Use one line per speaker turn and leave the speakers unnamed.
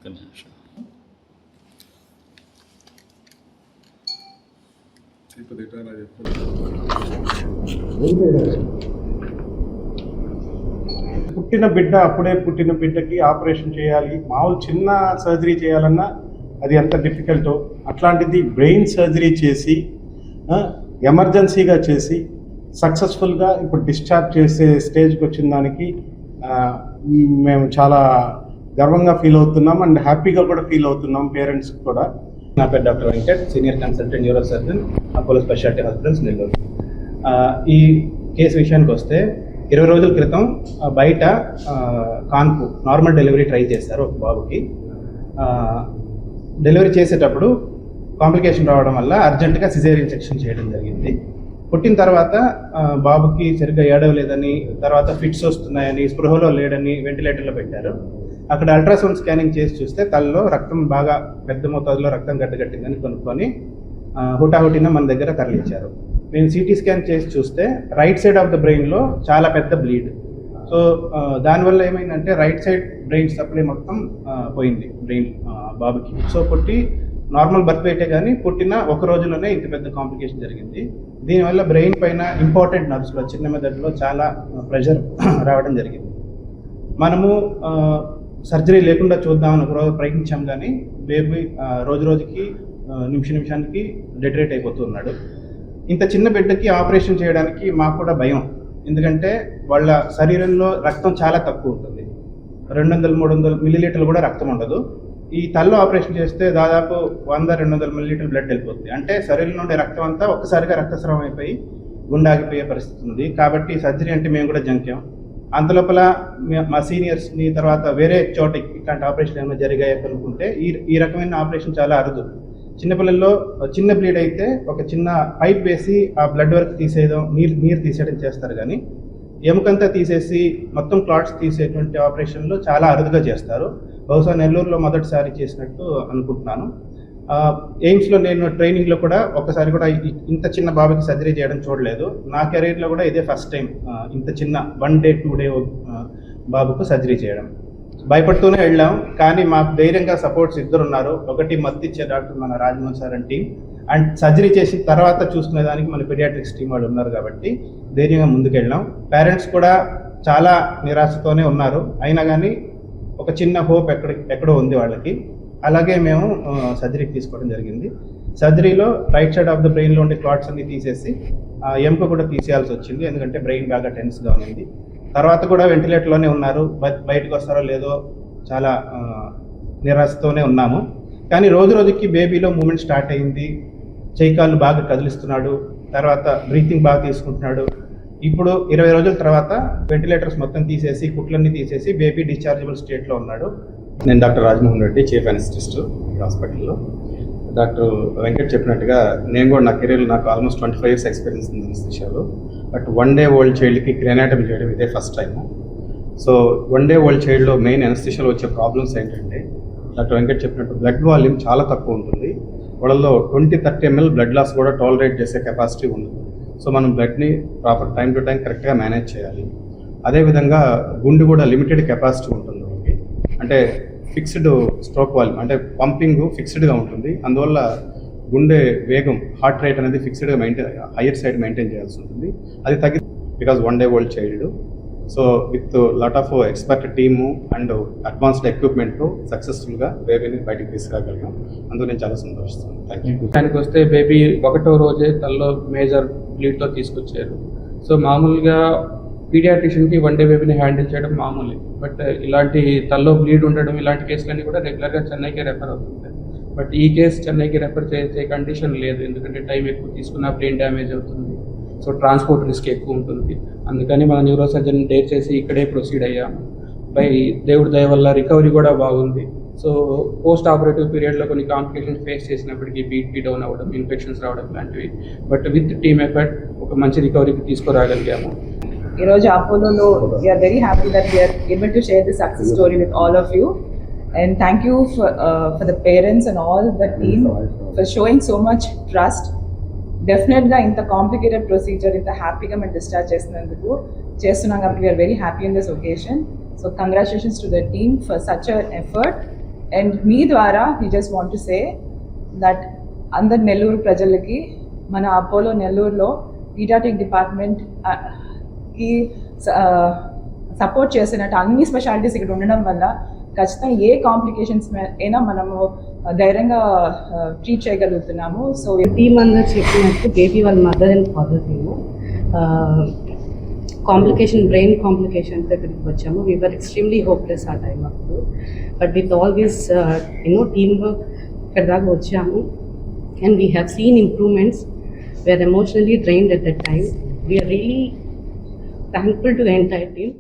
ఒక్క నిమిషం.
పుట్టిన బిడ్డ, అప్పుడే పుట్టిన బిడ్డకి ఆపరేషన్ చేయాలి, మామూలు చిన్న సర్జరీ చేయాలన్నా అది ఎంత డిఫికల్టో, అట్లాంటిది బ్రెయిన్ సర్జరీ చేసి ఎమర్జెన్సీగా చేసి సక్సెస్ఫుల్గా ఇప్పుడు డిశ్చార్జ్ చేసే స్టేజ్కి వచ్చిన దానికి మేము చాలా గర్వంగా ఫీల్ అవుతున్నాం అండ్ హ్యాపీగా కూడా ఫీల్ అవుతున్నాం పేరెంట్స్కి కూడా.
నా పేరు doctor Venkat, senior consultant neuro surgeon, Apollo speciality hospitals, Nellore. ఈ కేసు విషయానికి వస్తే 20 రోజుల క్రితం బయట కాన్పు నార్మల్ డెలివరీ ట్రై చేశారు ఒక బాబుకి. డెలివరీ చేసేటప్పుడు కాంప్లికేషన్ రావడం వల్ల అర్జెంటుగా సిజేరియన్ సెక్షన్ చేయడం జరిగింది. పుట్టిన తర్వాత బాబుకి సరిగ్గా ఏడవలేదని, తర్వాత ఫిట్స్ వస్తున్నాయని, స్పృహలో లేడని వెంటిలేటర్లో పెట్టారు. అక్కడ అల్ట్రాసౌండ్ స్కానింగ్ చేసి చూస్తే తలలో రక్తం బాగా పెద్ద మోతాదులో రక్తం గడ్డగట్టిందని కనుక్కొని హుటాహుటిన మన దగ్గర తరలించారు. నేను సిటీ స్కాన్ చేసి చూస్తే రైట్ సైడ్ ఆఫ్ ద బ్రెయిన్లో చాలా పెద్ద బ్లీడ్. సో దానివల్ల ఏమైందంటే రైట్ సైడ్ బ్రెయిన్ సప్లై మొత్తం పోయింది బ్రెయిన్ బాబుకి. సో పుట్టి నార్మల్ బర్త్ వెయిటే కానీ పుట్టిన ఒక రోజులోనే ఇంత పెద్ద కాంప్లికేషన్ జరిగింది. దీనివల్ల బ్రెయిన్ పైన ఇంపార్టెంట్ నర్వ్స్లో, చిన్న మెదడులో చాలా ప్రెషర్ రావడం జరిగింది. మనము సర్జరీ లేకుండా చూద్దామని ఒక రోజు ప్రయత్నించాం, కానీ బేబీ రోజు రోజుకి నిమిషానికి డెటరేట్ అయిపోతున్నాడు. ఇంత చిన్న బిడ్డకి ఆపరేషన్ చేయడానికి మాకు కూడా భయం, ఎందుకంటే వాళ్ళ శరీరంలో రక్తం చాలా తక్కువ ఉంటుంది. 200-300 మిల్లీలీటర్లు కూడా రక్తం ఉండదు. ఈ తల్లో ఆపరేషన్ చేస్తే దాదాపు 100-200 మిల్లీలీటర్ బ్లడ్ వెళ్ళిపోతుంది. అంటే శరీరం నుండి రక్తం అంతా ఒక్కసారిగా రక్తస్రావం అయిపోయి గుండె ఆగిపోయే పరిస్థితి ఉంది. కాబట్టి సర్జరీ అంటే మేము కూడా జంక్యం. అంతలోపల మా సీనియర్స్ని, తర్వాత వేరే చోట ఇట్లాంటి ఆపరేషన్ ఏమైనా జరిగాయో కనుక్కుంటే ఈ రకమైన ఆపరేషన్ చాలా అరుదు. చిన్నపిల్లల్లో చిన్న బ్లీడ్ అయితే ఒక చిన్న పైప్ వేసి ఆ బ్లడ్ వర్క్ తీసేయడం, నీరు తీసేయడం చేస్తారు, కానీ ఎముకంతా తీసేసి మొత్తం క్లాట్స్ తీసేటువంటి ఆపరేషన్లు చాలా అరుదుగా చేస్తారు. బహుశా నెల్లూరులో మొదటిసారి చేసినట్టు అనుకుంటున్నాను. ఎయిమ్స్లో నేను ట్రైనింగ్లో కూడా ఒకసారి కూడా ఇంత చిన్న బాబుకి సర్జరీ చేయడం చూడలేదు. నా కెరీర్లో కూడా ఇదే ఫస్ట్ టైం ఇంత చిన్న 1 డే 2 డే బాబుకు సర్జరీ చేయడం. భయపడుతూనే వెళ్ళాం, కానీ మాకు ధైర్యంగా సపోర్ట్స్ ఇద్దరు ఉన్నారు. ఒకటి మత్తు ఇచ్చే డాక్టర్ మన Rajamohan sir and team, and surgery చేసిన తర్వాత చూసుకునే దానికి మన పీడియాట్రిక్స్ టీం వాళ్ళు ఉన్నారు కాబట్టి ధైర్యంగా ముందుకెళ్ళాం. పేరెంట్స్ కూడా చాలా నిరాశతోనే ఉన్నారు, అయినా కానీ ఒక చిన్న హోప్ ఎక్కడో ఉంది వాళ్ళకి. అలాగే మేము సర్జరీకి తీసుకోవడం జరిగింది. సర్జరీలో రైట్ సైడ్ ఆఫ్ ద బ్రెయిన్లో ఉండే క్లాట్స్ అన్ని తీసేసి ఎముక కూడా తీసేయాల్సి వచ్చింది, ఎందుకంటే బ్రెయిన్ బాగా టెన్స్గా ఉంది. తర్వాత కూడా వెంటిలేటర్లోనే ఉన్నారు, బయటకు వస్తారో లేదో చాలా నిరాశతోనే ఉన్నాము. కానీ రోజు రోజుకి బేబీలో మూమెంట్ స్టార్ట్ అయింది, చేయికాళ్ళు బాగా కదిలిస్తున్నాడు, తర్వాత బ్రీతింగ్ బాగా తీసుకుంటున్నాడు. ఇప్పుడు 20 రోజుల తర్వాత వెంటిలేటర్స్ మొత్తం తీసేసి, కుట్లన్నీ తీసేసి బేబీ డిశ్చార్జబుల్ స్టేట్లో ఉన్నాడు. నేను డాక్టర్ రాజమోహన్ రెడ్డి, చీఫ్ అనెస్థిస్ట్ హాస్పిటల్లో. డాక్టర్ వెంకట్ చెప్పినట్టుగా నేను కూడా నా కెరీర్లో నాకు ఆల్మోస్ట్ 25 years ఎక్స్పీరియన్స్ ఉంది అనెస్థిషియాలో. బట్ 1 day old చైల్డ్కి క్రెనాటమీ చేయడం ఇదే first time. So 1 day old చైల్డ్లో మెయిన్ అనెస్థిషియాలో వచ్చే ప్రాబ్లమ్స్ ఏంటంటే, డాక్టర్ వెంకట్ చెప్పినట్టు బ్లడ్ వాల్యూమ్ చాలా తక్కువ ఉంటుంది. వాళ్ళలో 20-30 ml బ్లడ్ లాస్ కూడా టాలరేట్ చేసే కెపాసిటీ ఉండదు. సో మనం బ్లడ్ని ప్రాపర్ టైం టు టైం కరెక్ట్గా మేనేజ్ చేయాలి. అదేవిధంగా గుండె కూడా లిమిటెడ్ కెపాసిటీ ఉంటుంది, అంటే ఫిక్స్డ్ స్ట్రోక్ వాల్యూమ్, అంటే పంపింగ్ ఫిక్స్డ్గా ఉంటుంది. అందువల్ల గుండె వేగం, హార్ట్ రేట్ అనేది ఫిక్స్డ్గా హైయర్ సైడ్ మెయింటైన్ చేయాల్సి ఉంటుంది. అది తగ్గి because 1 day old child. So with lot of expert team and advanced ఎక్విప్మెంట్తో సక్సెస్ఫుల్గా బేబీని బయటికి తీసుకురాగలిగాం. అందులో నేను చాలా సంతోషిస్తాను. Thank you.
దానికి వస్తే బేబీ 1వ రోజే తనలో మేజర్ బ్లీడ్తో తీసుకొచ్చారు. సో మామూలుగా పీడియాట్రిషియన్కి 1 day బేబీని హ్యాండిల్ చేయడం మామూలే, బట్ ఇలాంటి తల్లో బ్లీడ్ ఉండడం, ఇలాంటి కేసులన్నీ కూడా రెగ్యులర్గా చెన్నైకే రెఫర్ అవుతుంది. బట్ ఈ కేసు చెన్నైకి రెఫర్ చేసే కండిషన్ లేదు, ఎందుకంటే టైం ఎక్కువ తీసుకున్న బ్రెయిన్ డ్యామేజ్ అవుతుంది. సో ట్రాన్స్పోర్ట్ రిస్క్ ఎక్కువ ఉంటుంది. అందుకని మన న్యూరో సర్జన్ డేర్ చేసి ఇక్కడే ప్రొసీడ్ అయ్యాము. బై దేవుడి దయ వల్ల రికవరీ కూడా బాగుంది. సో పోస్ట్ ఆపరేటివ్ పీరియడ్లో కొన్ని కాంప్లికేషన్స్ ఫేస్ చేసినప్పటికీ బీపీ డౌన్ అవ్వడం, ఇన్ఫెక్షన్స్ రావడం లాంటివి, బట్ విత్ టీమ్ ఎఫర్ట్ ఒక మంచి రికవరీకి తీసుకురాగలిగాము.
ఈరోజు అపోలోలో we're very happy that we're able to share the success story with all of you, and thank you for the parents and all the team for showing so much trust. డెఫినెట్గా ఇంత complicated procedure ఇంత హ్యాపీగా మేము discharge చేస్తున్నాం కాబట్టి we're very happy in this occasion. So congratulations to the team for such a effort, and మీ ద్వారా we just want to say that అందరు నెల్లూరు ప్రజలకి మన అపోలో నెల్లూరులో పీడియాట్రిక్ డిపార్ట్మెంట్ కి సపోర్ట్ చేసినట్టు అన్ని స్పెషాలిటీస్ ఇక్కడ ఉండడం వల్ల ఖచ్చితంగా ఏ కాంప్లికేషన్స్ అయినా మనము ధైర్యంగా ట్రీట్ చేయగలుగుతున్నాము. సో
టీమ్ అందరు చెప్పినట్టు బేబీ వాళ్ళ మదర్ అండ్ ఫాదర్ మేము కాంప్లికేషన్ బ్రెయిన్ కాంప్లికేషన్స్ దగ్గరికి వచ్చాము. వీ వర్ ఎక్స్ట్రీమ్లీ హోప్లెస్ ఆ టైం అప్పుడు. But with all this team work ఇక్కడ దాకా వచ్చాము. And we have seen improvements. We are emotionally drained at that time. We are really thankful to the entire team.